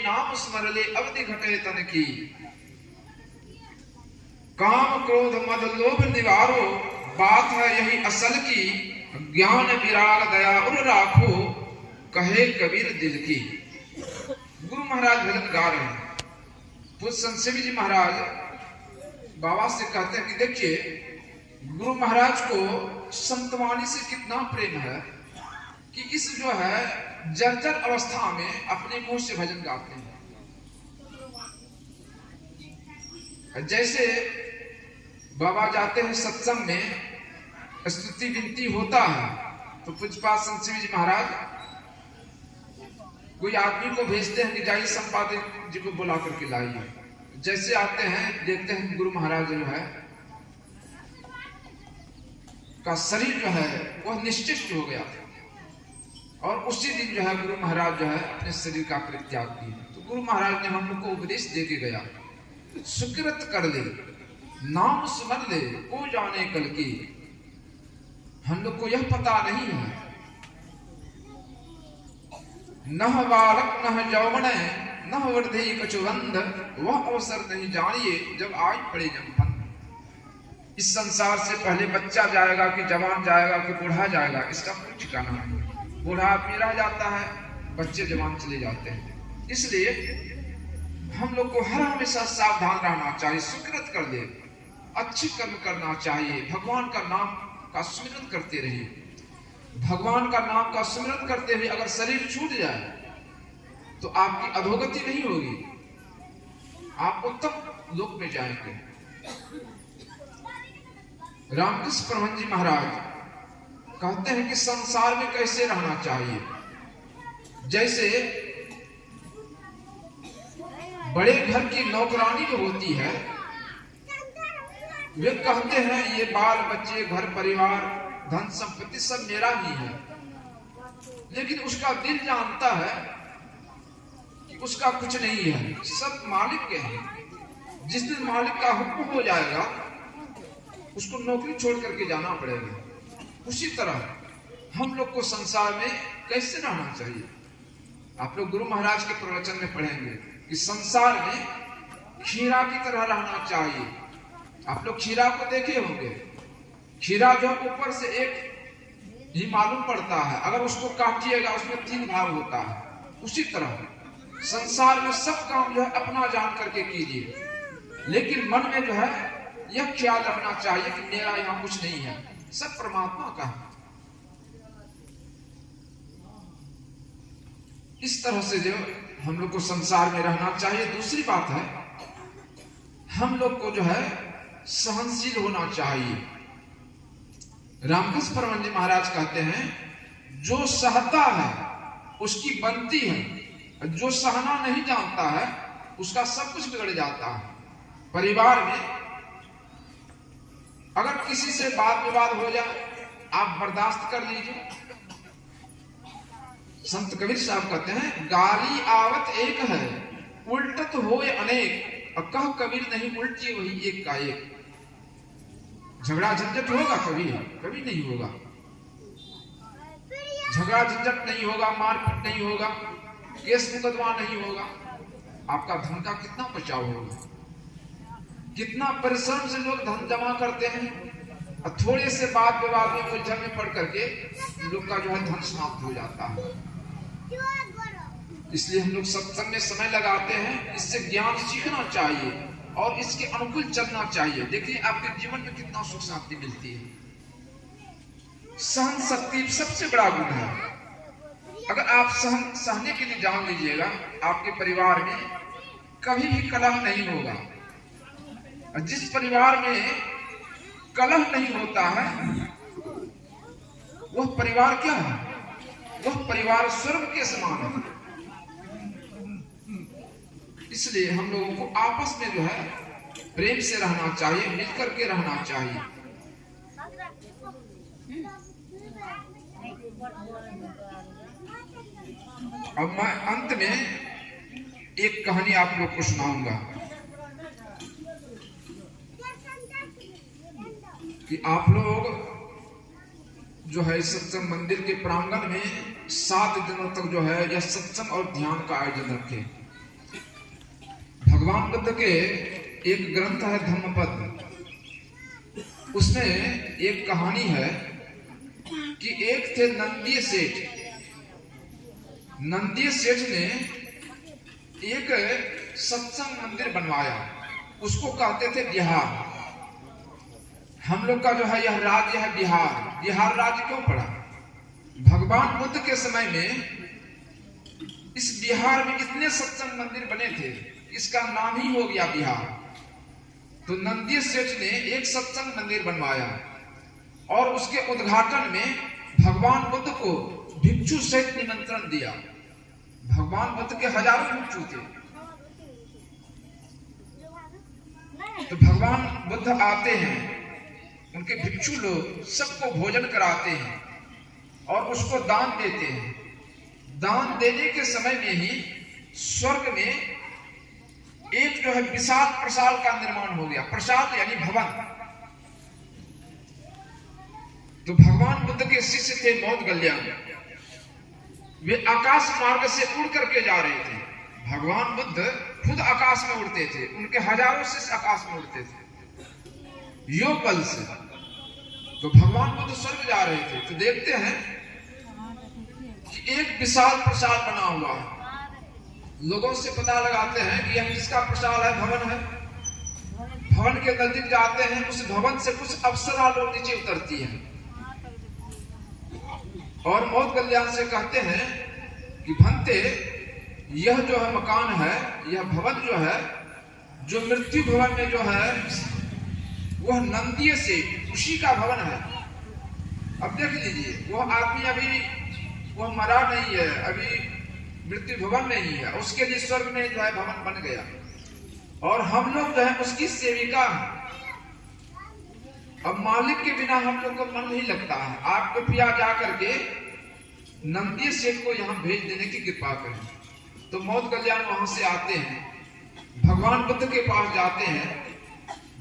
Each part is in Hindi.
नाम स्मर ले अवधि घटे तन की। काम क्रोध मद लोभ निवारो, बात है यही असल की। ज्ञान विराग दया उर राखो, कहे कबीर दिल की। गुरु महाराज भजन गा रहे हैं। पूज्य संत शिव जी महाराज बाबा से कहते हैं कि देखिए गुरु महाराज को संतवाणी से कितना प्रेम है कि इस जो है जर्जर अवस्था में अपने मुंह से भजन गाते हैं। जैसे बाबा जाते हैं सत्संग में, स्तुति विनती होता है तो पूज्यपाद संत शिव जी महाराज कोई आदमी को भेजते हैं कि जाइए संपादक जी को बुला करके लाइए। जैसे आते हैं देखते हैं गुरु महाराज जो है का शरीर जो है वह निश्चिष्ट हो गया और उसी दिन जो है गुरु महाराज जो है अपने शरीर का परित्याग किया। तो गुरु महाराज ने हम लोग को उपदेश दे के गया, सुकृत कर ले, नाम सुमर ले, को जाने कल की। हम लोग को यह पता नहीं है, नह बालक नह यौवन नह वृद्धि कछुवंद, वह अवसर नहीं जानिए जब आज पड़े जमपन। इस संसार से पहले बच्चा जाएगा कि जवान जाएगा कि बूढ़ा जाएगा, इसका कोई ठिकाना नहीं। बूढ़ा आदमी रह जाता है, बच्चे जवान चले जाते हैं। इसलिए हम लोग को हर हमेशा सावधान रहना चाहिए, सुकृत कर ले, अच्छे कर्म करना चाहिए, भगवान का नाम का स्मरण करते रहिए। भगवान का नाम का स्मरण करते हुए अगर शरीर छूट जाए तो आपकी अधोगति नहीं होगी, आप उत्तम लोक में जाएंगे। रामकृष्ण परमहंस जी महाराज कहते हैं कि संसार में कैसे रहना चाहिए। जैसे बड़े घर की नौकरानी जो होती है, वे कहते हैं ये बाल बच्चे घर परिवार धन संपत्ति सब मेरा ही है, लेकिन उसका दिल जानता है कि उसका कुछ नहीं है, सब मालिक के हैं। जिस दिन मालिक का हुक्म हो जाएगा उसको नौकरी छोड़ करके जाना पड़ेगा। उसी तरह हम लोग को संसार में कैसे रहना चाहिए। आप लोग गुरु महाराज के प्रवचन में पढ़ेंगे कि संसार में खीरा की तरह रहना चाहिए। आप लोग खीरा को देखे होंगे, खीरा जो ऊपर से एक ही मालूम पड़ता है, अगर उसको काटिएगा उसमें 3 भाग होता है। उसी तरह संसार में सब काम जो है अपना जान करके कीजिए, लेकिन मन में जो है यह ख्याल रखना चाहिए कि मेरा यहाँ कुछ नहीं है, सब परमात्मा का है। इस तरह से जो हम लोग को संसार में रहना चाहिए। दूसरी बात है हम लोग को जो है सहनशील होना चाहिए। रामकृष्ण परमहंस जी महाराज कहते हैं जो सहता है उसकी बनती है, जो सहना नहीं जानता है उसका सब कुछ बिगड़ जाता है। परिवार में अगर किसी से वाद विवाद हो जाए आप बर्दाश्त कर लीजिए। संत कबीर साहब कहते हैं गाली आवत एक है उल्टत होए अनेक, और कह कबीर नहीं उल्टी वही एक का एक। झगड़ा झंझट होगा कभी कभी नहीं होगा, झगड़ा झंझट नहीं होगा, मारपीट नहीं होगा, केस मुकदमा नहीं होगा, आपका धन का कितना बचाव होगा। कितना परिश्रम से लोग धन जमा करते हैं और थोड़े से बात विवाद में उलझन में पड़ करके लोग का जो है धन समाप्त हो जाता है। इसलिए हम लोग सत्संग में समय लगाते हैं, इससे ज्ञान सीखना चाहिए और इसके अनुकूल चलना चाहिए। देखिए आपके जीवन में कितना सुख शांति मिलती है। सहन शक्ति सबसे बड़ा गुण है। अगर आप सहने के लिए जान लीजिएगा, आपके परिवार में कभी भी कलह नहीं होगा। जिस परिवार में कलह नहीं होता है वह परिवार क्या है? वह परिवार स्वर्ग के समान है। इसलिए हम लोगों को आपस में जो है प्रेम से रहना चाहिए, मिलकर के रहना चाहिए। अब मैं अंत में एक कहानी आप लोग को सुनाऊंगा कि आप लोग जो है सत्संग मंदिर के प्रांगण में 7 दिनों तक जो है यह सत्संग और ध्यान का आयोजन रखें। भगवान बुद्ध के एक ग्रंथ है धम्मपद, उसमें एक कहानी है कि एक थे नंदी सेठ। नंदी सेठ ने एक सत्संग मंदिर बनवाया, उसको कहते थे बिहार। हम लोग का जो है यह राज्य है बिहार। बिहार राज्य क्यों पड़ा? भगवान बुद्ध के समय में इस बिहार में इतने सत्संग मंदिर बने थे, इसका नाम ही हो गया बिहार। तो नंदी सेठ ने एक सत्संग मंदिर बनवाया और उसके उद्घाटन में भगवान बुद्ध को भिक्षु सहित निमंत्रण दिया। भगवान बुद्ध के हजारों भिक्षु थे, तो भगवान बुद्ध आते हैं, उनके भिक्षु लोग सबको भोजन कराते हैं और उसको दान देते हैं। दान देने के समय में ही स्वर्ग में एक जो है विशाल प्रसाद का निर्माण हो गया। प्रसाद यानी भवन। तो भगवान बुद्ध के शिष्य थे मौदगल्याण, वे आकाश मार्ग से उड़ करके जा रहे थे। भगवान बुद्ध खुद आकाश में उड़ते थे, उनके हजारों शिष्य आकाश में उड़ते थे योग बल से। तो भगवान बुद्ध स्वर्ग जा रहे थे, तो देखते हैं कि एक विशाल प्रसाद बना हुआ है। लोगों से पता लगाते हैं कि यह किसका प्रसाद है, भवन है। भवन के नजदीक जाते हैं, उस भवन से कुछ अप्सरा लोग नीचे उतरती हैं और मौदगल्याण से कहते हैं कि भंते, यह जो है मकान है, यह भवन जो है, जो मृत्यु भवन में जो है वह नंदी से उसी का भवन है। अब देख लीजिए, वह आदमी अभी वह मरा नहीं है, अभी मृत्यु भवन में ही है, उसके लिए स्वर्ग में जो है भवन बन गया और हम लोग जो है उसकी सेविका हैं। अब मालिक के बिना हम लोग को मन नहीं लगता है। आप कृपया जा करके नंदी सेठ को यहाँ भेज देने की कृपा करें। तो मौदगल्याण वहां से आते हैं, भगवान बुद्ध के पास जाते हैं।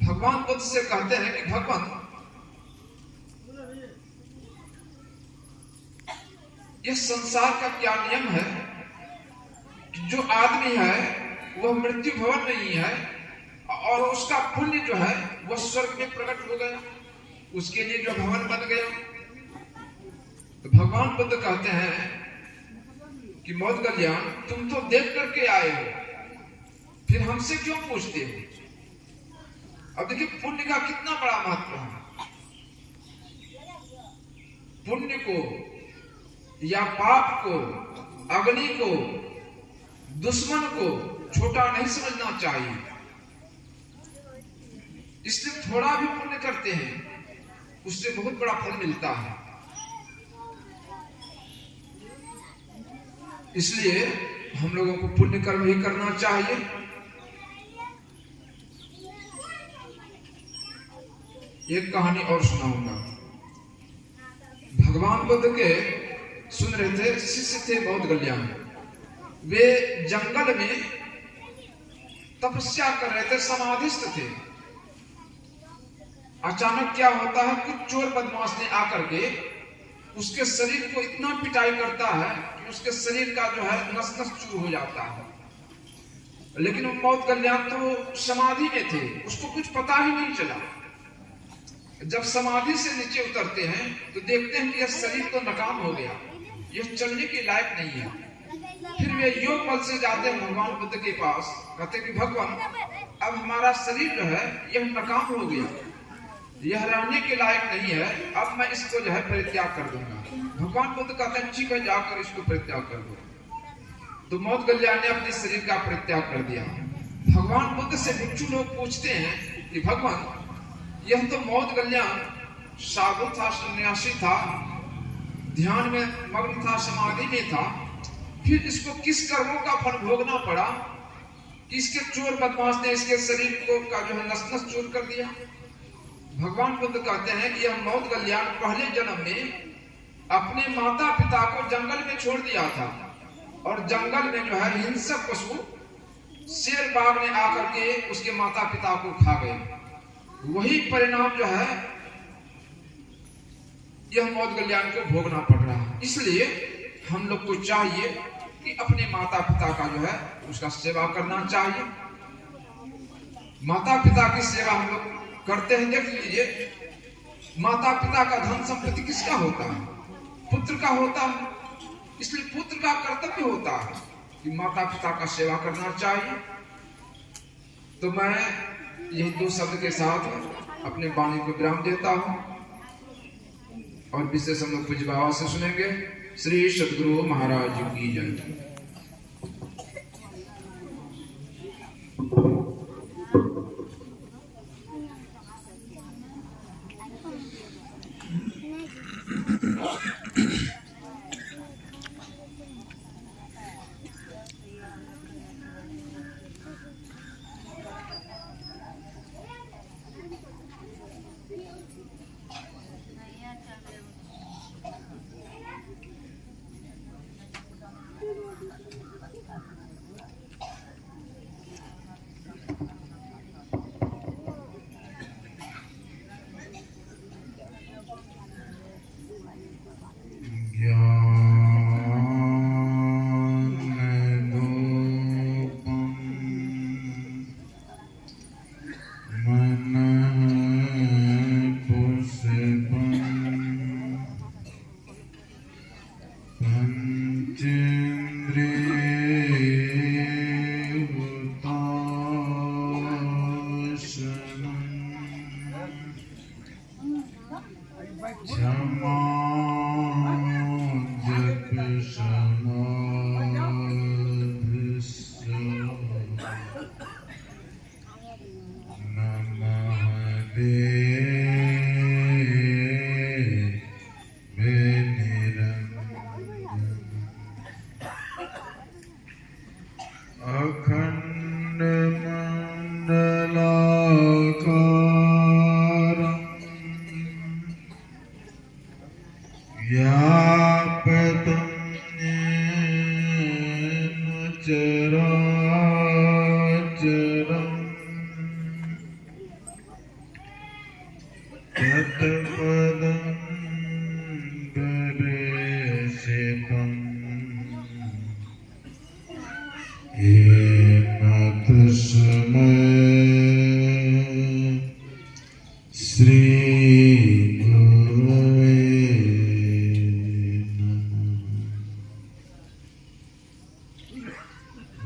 भगवान बुद्ध से कहते हैं कि भगवान, यह संसार का क्या नियम है कि जो आदमी है वह मृत्यु भवन में ही है और उसका पुण्य जो है वह स्वर्ग में प्रकट हो गया, उसके लिए जो भवन बन गया। तो भगवान बुद्ध कहते हैं कि मौदगल्याण, तुम तो देख करके आए हो, फिर हमसे क्यों पूछते हो? अब देखिए पुण्य का कितना बड़ा महत्व है। पुण्य को या पाप को, अग्नि को, दुश्मन को छोटा नहीं समझना चाहिए। इसलिए थोड़ा भी पुण्य करते हैं, उससे बहुत बड़ा फल मिलता है। इसलिए हम लोगों को पुण्य कर्म ही करना चाहिए। एक कहानी और सुनाऊंगा। भगवान बुद्ध के सुन रहे थे, शिष्य थे मौदगल्याण। वे जंगल में तपस्या कर रहे थे, समाधिस्थ थे। अचानक क्या होता है, कुछ चोर बदमाश ने आकर के उसके शरीर को इतना पिटाई करता है कि उसके शरीर का जो है नस नस चूर हो जाता है। लेकिन मौदगल्याण तो समाधि में थे, उसको कुछ पता ही नहीं चला। जब समाधि से नीचे उतरते हैं तो देखते हैं कि यह शरीर तो नाकाम हो गया, यह चलने के लायक नहीं है। फिर वे योग बल से जाते हैं भगवान बुद्ध के पास, कहते कि भगवान, अब हमारा शरीर जो है यह नाकाम हो गया, यह रहने के लायक नहीं है, अब मैं इसको जो है परित्याग कर दूंगा। भगवान बुद्ध कहते हैं ठीक है, जाकर इसको परित्याग कर दो। तो मौदगल्याण ने अपने शरीर का परित्याग कर दिया। भगवान बुद्ध से भिक्षु लोग पूछते हैं कि भगवान, यह तो मौदगल्याण साधु था, सन्यासी था, ध्यान में मग्न था, समाधि में था, फिर इसको किस कर्मों का फल भोगना पड़ा कि इसके चोर बदमाश ने इसके शरीर को का जो है नस नस चूर कर दिया। भगवान बुद्ध कहते हैं कि यह मौदगल्याण पहले जन्म में अपने माता पिता को जंगल में छोड़ दिया था और जंगल में जो है हिंसक पशु शेर बाघ ने आकर के उसके माता पिता को खा गए। वही परिणाम जो है यह मौदगल्याण को भोगना पड़ रहा है। इसलिए हम लोग को चाहिए कि अपने माता पिता का जो है उसका सेवा करना चाहिए। माता पिता की सेवा हम लोग करते हैं। देख लीजिए, माता पिता का धन संपत्ति किसका होता है? पुत्र का होता है। इसलिए पुत्र का कर्तव्य होता है कि माता पिता का सेवा करना चाहिए। तो मैं यही 2 शब्द के साथ अपने वाणी को विराम देता हूं और विशेष हम लोग पूज्य बाबा से सुनेंगे। श्री सद्गुरु महाराज की जय।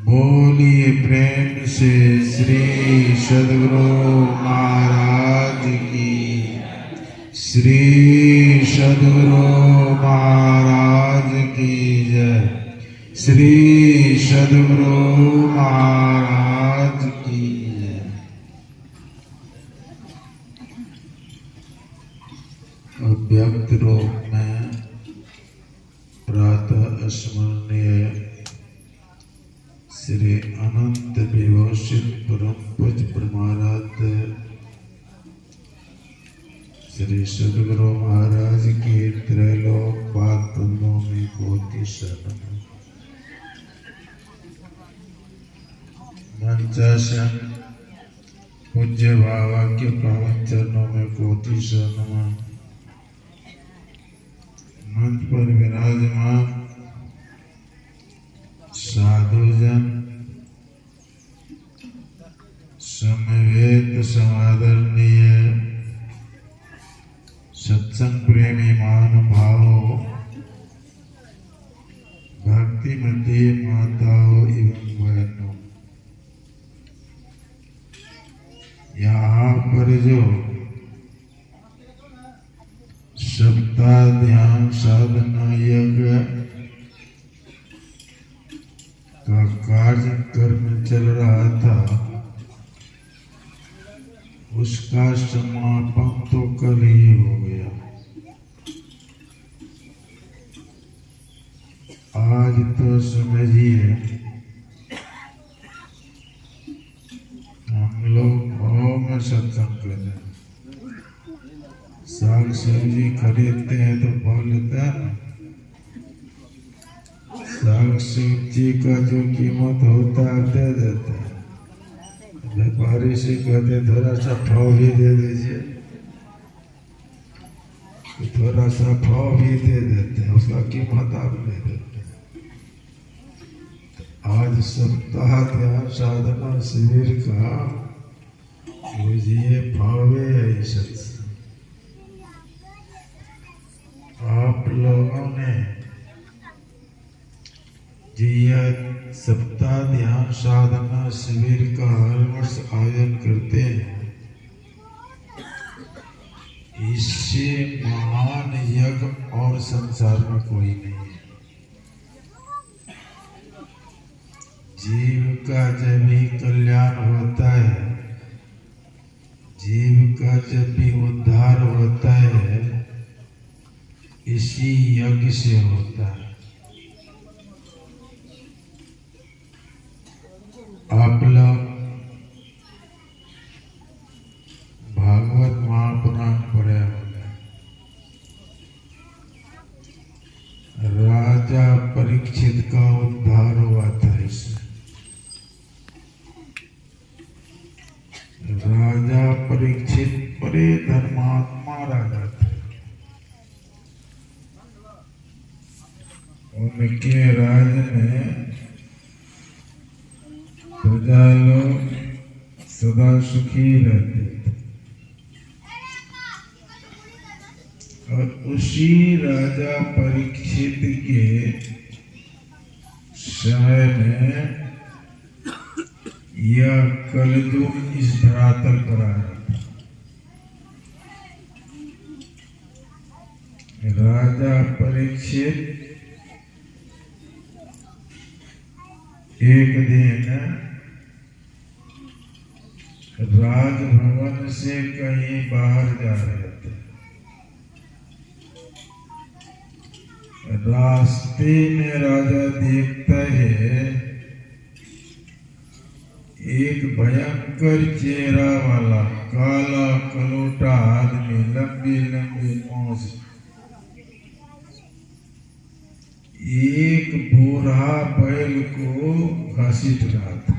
बोलिए प्रेम से श्री सद्गुरु महाराज की। श्री सद्गुरु महाराज की जय। श्री सद्गुरु महाराज की जय। अव्यक्त रूप में प्रातः स्मरणीय श्री अनंत विभूषित परम पूज्य परमाराध्य श्री सद्गुरु महाराज की त्रैलोक पाद पद्मों में कोटि शरण। मंचासन पूज्य बाबा के पावन चरणों में कोटि शरण। मंच पर विराजमान साधुजन, समवेत समादरणीय सत्संग प्रेमी महानुभावों, भक्तिमती माताओं एवं बहनों, यहाँ पर जो सप्ताह ध्यान साधना यज्ञ का कार्यक्रम चल रहा था, उसका समापन तो कल ही हो गया। आज तो समझिए हम लोग भाव में सत्संग कर रहे हैं। साग सब्जी खरीदते हैं तो भाव लेता है ना। साग सब्जी का जो कीमत होता है दे देते हैं। व्यापारी से कहते थोड़ा सा भाव भी दे दीजिए, तो थोड़ा सा भाव भी दे देते हैं, उसका कीमत आप ले देते हैं। आज सप्ताह ध्यान साधना शिविर का बुझिए भावे ऐसा आप लोगों ने यह सप्ताह ध्यान साधना शिविर का हर वर्ष आयोजन करते हैं। इससे महान यज्ञ और संसार में कोई नहीं है। जीव का जब भी कल्याण होता है, जीव का जब भी उद्धार होता है, इसी यज्ञ से होता है। आप लोग भागवत महापुराण पढ़े होंगे। राजा परीक्षित का उद्धार हुआ था इससे। राजा परीक्षित बड़े धर्मात्मा राजा थे। उनके राज में प्रजा लोग सदा सुखी रहते थे। और उसी राजा परीक्षित के समय में यह कलयुग इस धरातल पर आया था। राजा परीक्षित एक दिन राजभवन से कहीं बाहर जा रहे थे। रास्ते में राजा देखता है एक भयंकर चेहरा वाला काला कलोटा आदमी, लंबी लंबी मूंछ, एक बूढ़ा बैल को घसीट रहा था।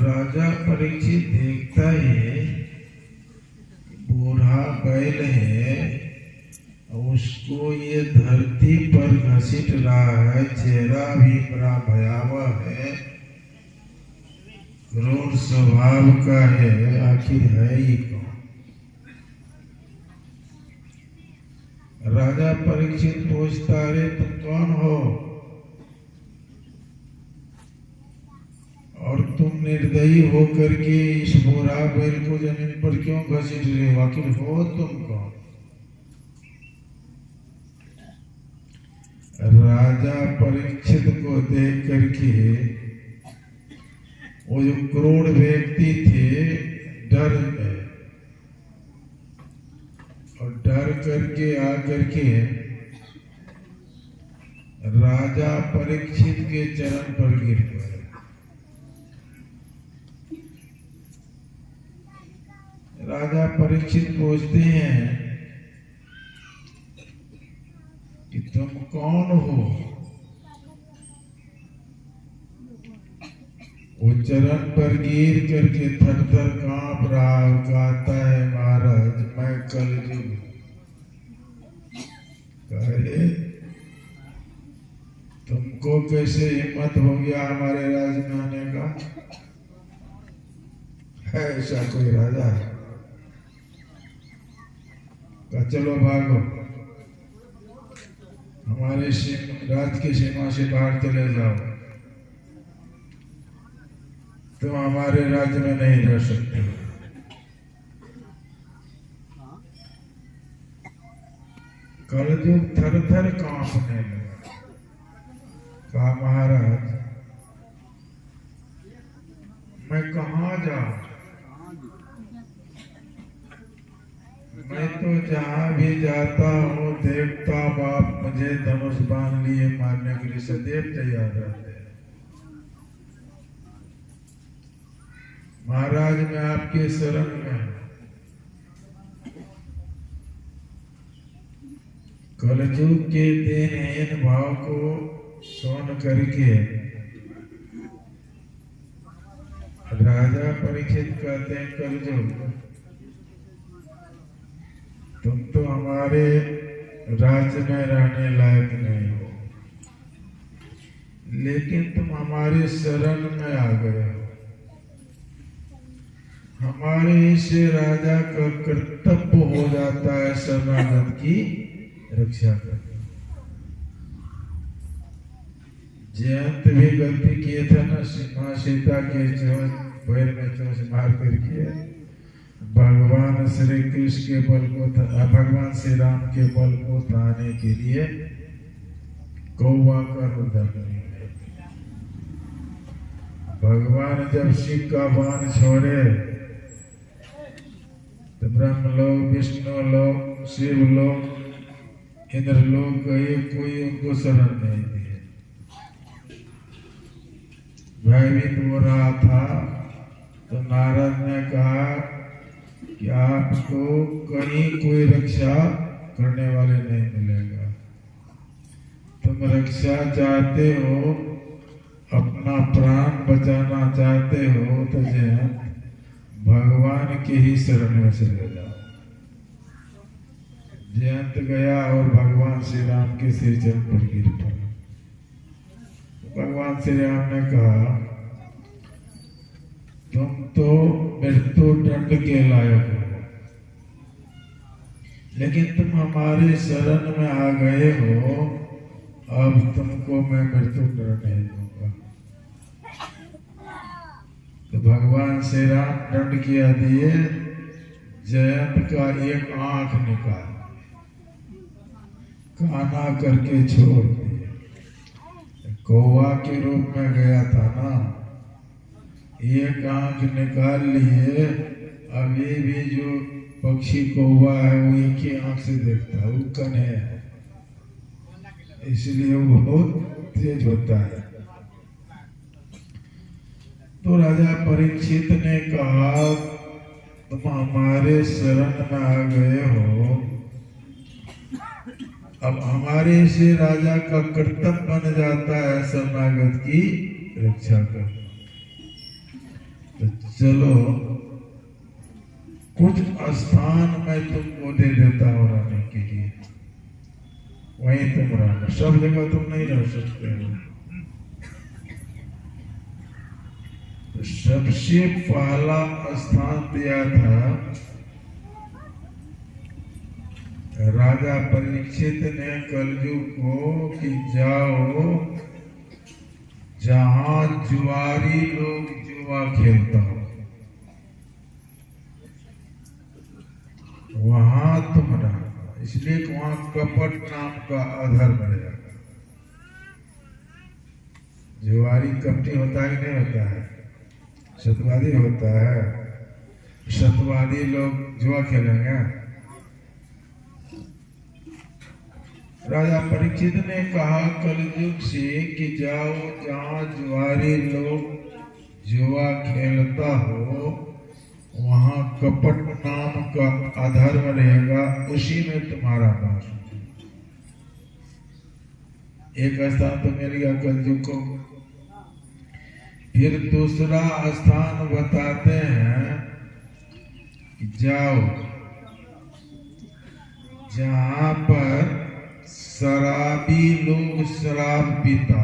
राजा परीक्षित देखता है बूढ़ा बैल है, उसको ये धरती पर घसीट रहा है, चेहरा भी बड़ा भयावह है, क्रूर स्वभाव का है, आखिर है ही कौन? राजा परीक्षित पूछता, अरे तुम कौन हो और तुम निर्दयी होकर के इस बूढ़ा बैल को जमीन पर क्यों घसीट रहे हो? आखिर हो तुम कौन? राजा परीक्षित को देख करके वो जो क्रूर व्यक्ति थे डर गए और डर करके आकर के राजा परीक्षित के चरण पर गिर पड़े। राजा परीक्षित पूछते हैं कि तुम कौन हो? वो चरण पर गिर करके थर थर कांप रहा और कहता है, महाराज मैं कलयुग। कहे तुमको कैसे हिम्मत हो गया हमारे राज में आने का? है ऐसा कोई राजा? कहा चलो भागो, हमारे राज की सीमा से बाहर चले जाओ, तुम हमारे राज्य में नहीं रह सकते। कलयुग थर थर कांपने लगा। कहा महाराज मैं कहाँ जाऊं? मैं तो जहां भी जाता हूँ देखता बाप मुझे धनुष बांध लिए मारने के लिए सदैव तैयार रहते हैं। महाराज मैं आपके शरण में। कलयुग के दीनहीन भाव को सुन करके राजा परीक्षित कहते हैं, कलयुग तुम तो हमारे राज्य में रहने लायक नहीं हो, लेकिन तुम हमारे शरण में आ गए हो। हमारे से राजा का कर्तव्य हो जाता है शरणागत की रक्षा करना। जयंत भी गलती किए थे ना, माँ सीता के पैर में चोट मार करके भगवान श्री कृष्ण के बल को भगवान श्री राम के बल को थाने के लिए कौवा का रूप धारण। भगवान जब शिव का बाण छोड़े तो ब्रह्म लोग, विष्णु लोग, शिव लोग, इंद्र लोग गए, कोई उनको शरण नहीं दिए। भयभीत हो रहा था तो नारद ने कहा कि आपको कहीं कोई रक्षा करने वाले नहीं मिलेगा। तुम रक्षा चाहते हो, अपना प्राण बचाना चाहते हो तो जयंत भगवान के ही शरण में चले जाओ। जयंत गया और भगवान श्री राम के श्री चरण पर गिर पड़ा। भगवान श्री राम ने कहा तुम तो मृत्यु दंड के लायक हो, लेकिन तुम हमारे शरण में आ गए हो, अब तुमको मैं मृत्यु दंड नहीं दूंगा। तो भगवान श्री राम दंड किया दिए, जयंत का एक आंख निकाल काना करके छोड़ दिए। कौवा के रूप में गया था ना, एक आंख निकाल लिए। अभी भी जो पक्षी कौवा है वो एक ही आंख से देखता है, वो कन्हे है, इसलिए वो बहुत तेज होता है। तो राजा परीक्षित ने कहा तुम हमारे शरण में आ गए हो, अब हमारे से राजा का कर्तव्य बन जाता है शरणागत की रक्षा करना। तो चलो कुछ स्थान मैं तुमको दे देता हूँ रहने के लिए, वहीं तुम रहना, सब जगह तुम नहीं रह सकते हो। तो सबसे पहला स्थान दिया था राजा परीक्षित ने कलयुग को कि जाओ जहां जुआरी लोग जुआ खेलता हो वहां तुम रहना, इसलिए वहां कपट नाम का अधर्म रहेगा। जुआरी कपटी होता है कि नहीं होता है? सतवादी होता है। सतवादी लोग जुआ खेलेंगे। राजा परीक्षित ने कहा कलयुग से कि जाओ जहां जुआरी लोग जुआ खेलता हो वहां कपट नाम का अधर्म रहेगा, उसी में तुम्हारा वास हो। एक स्थान तो मिल गया कलयुग को। फिर दूसरा स्थान बताते हैं कि जाओ जहां पर शराबी लोग शराब पीता,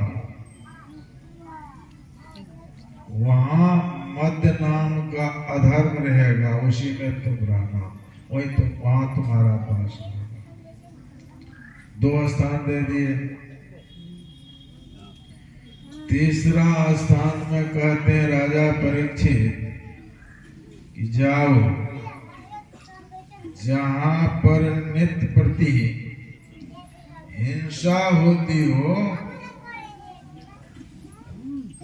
वहां मद्य नाम का अधर्म रहेगा, उसी में तुम रहना, वही तुम वहां तुम्हारा वास होगा। 2 स्थान दे दिए। तीसरा स्थान में कहते हैं राजा परीक्षित कि जाओ जहां पर नित्य प्रति हिंसा होती हो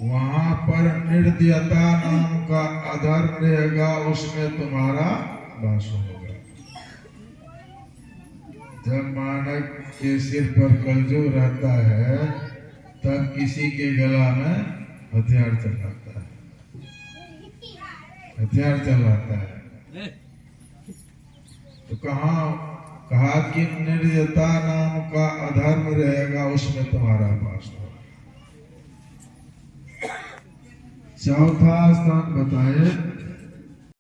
वहां पर निर्दयता नाम का अधर्म रहेगा, उसमें तुम्हारा वास होगा। जब मानव के सिर पर कलजुग रहता है तब किसी के गला में हथियार चलाता है, हथियार चलाता है। तो कहा कि निर्दयता नाम का अधर्म रहेगा, उसमें तुम्हारा वास होगा। चौथा स्थान बताए